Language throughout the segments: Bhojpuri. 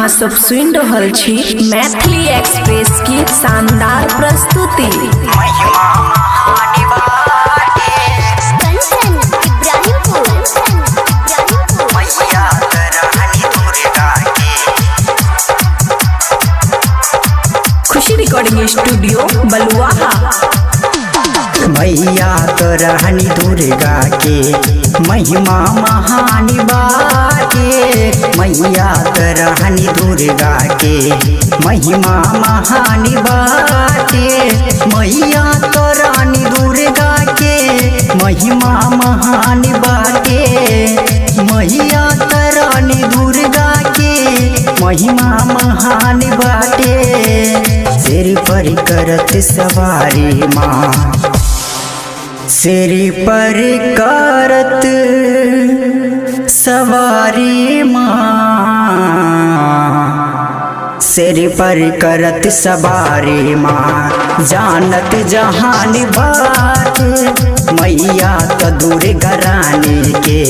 अहाँ सब सुन रहल छी मैथिली एक्सप्रेस की शानदार प्रस्तुति। खुशी रिकॉर्डिंग स्टूडियो बलुआहा। मैया तो रहनी दुर्गा के महिमा महानी बाटे। मैया तो रहनी दुर्गा के महिमा महानी बाटे। मैया तो रानी दुर्गा के महिमा महानी बाटे। मैया तो रानी दुर्गा के महिमा महानी बाटे। सिर पर करत सवारी माँ, सिर पर करत सवारी माँ, सिर पर करत सवारी माँ, जानत जहान बात। मैया तो दुर्गा रानी के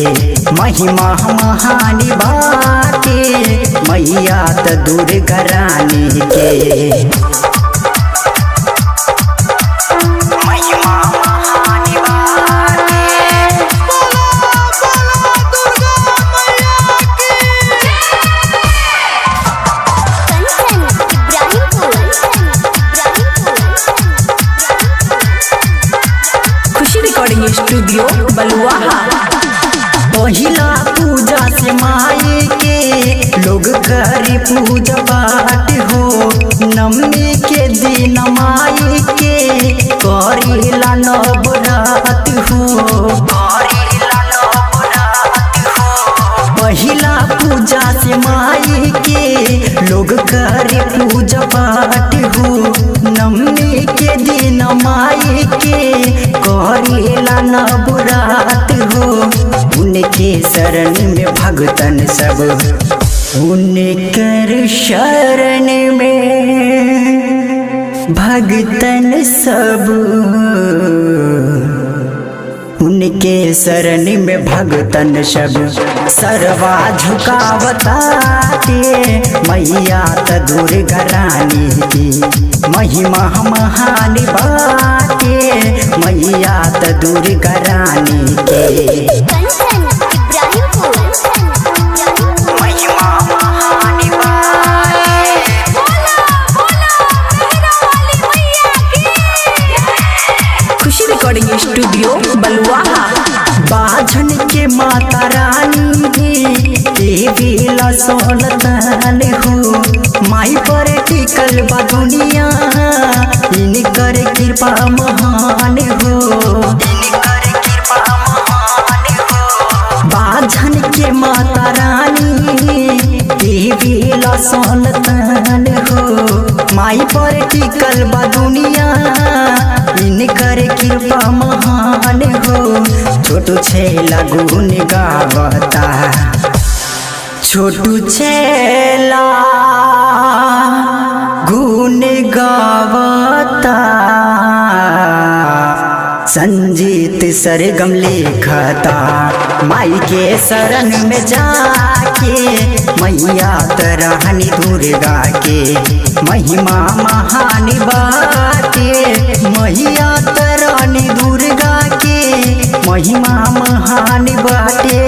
महिमा महानी बाटे। मैया तो दुर्गा रानी के स्टूडियो बलुआहा। पहिला पूजा से माई के लोग करी पूजा पाठ हो। नवमी के दिन माई के करेला नवरात हो। पहिला पूजा से माई के लोग करे पूजा पाठ हो। नवमी के दिन माई के करेला नवरात हो। उनके शरण में भगतन सब, उनकर शरण में भगतन सब, उनके शरण में भगतन सब सरवा झुकावताते। मैया तो दुर्गा रानी की महिमा महानी बाटे। मैया तो दुर्गा रानी के स्टूडियो बलुआहा। बाझन के माता रानी देवी लसोलतान हो। माई पर टिकल बा दुनिया, इनकर कृपा महान हो। बाझन के माता रानी देवी लसोलतान हो। माई पर टिकल बा दुनिया, इनकर कृपा महान हो। छोटू छेला गुन गावता, छोटू छेला गुन गावता। संजीत सरगम लिखता माई के शरण में जाके। मैया तो रानी दुर्गा के महिमा महानी बाटे। मैया तो रानी दुर्गा के महिमा महानी बाटे।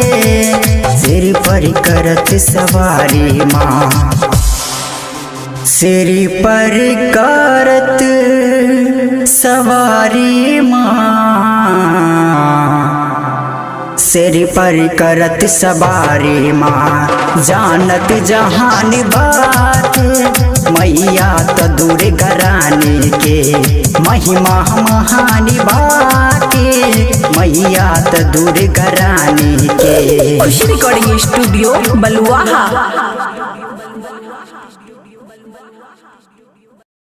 सिर पर करत सवारी माँ, सिर पर करत सवारी माँ, सिर पर करत सवारी माँ, जानत जहान बात। मैया तो दुर्गा रानी के महिमा महानी बाटे। मैया तो दुर्गा रानी के। खुशी रिकॉर्डिंग स्टूडियो बलुआहा।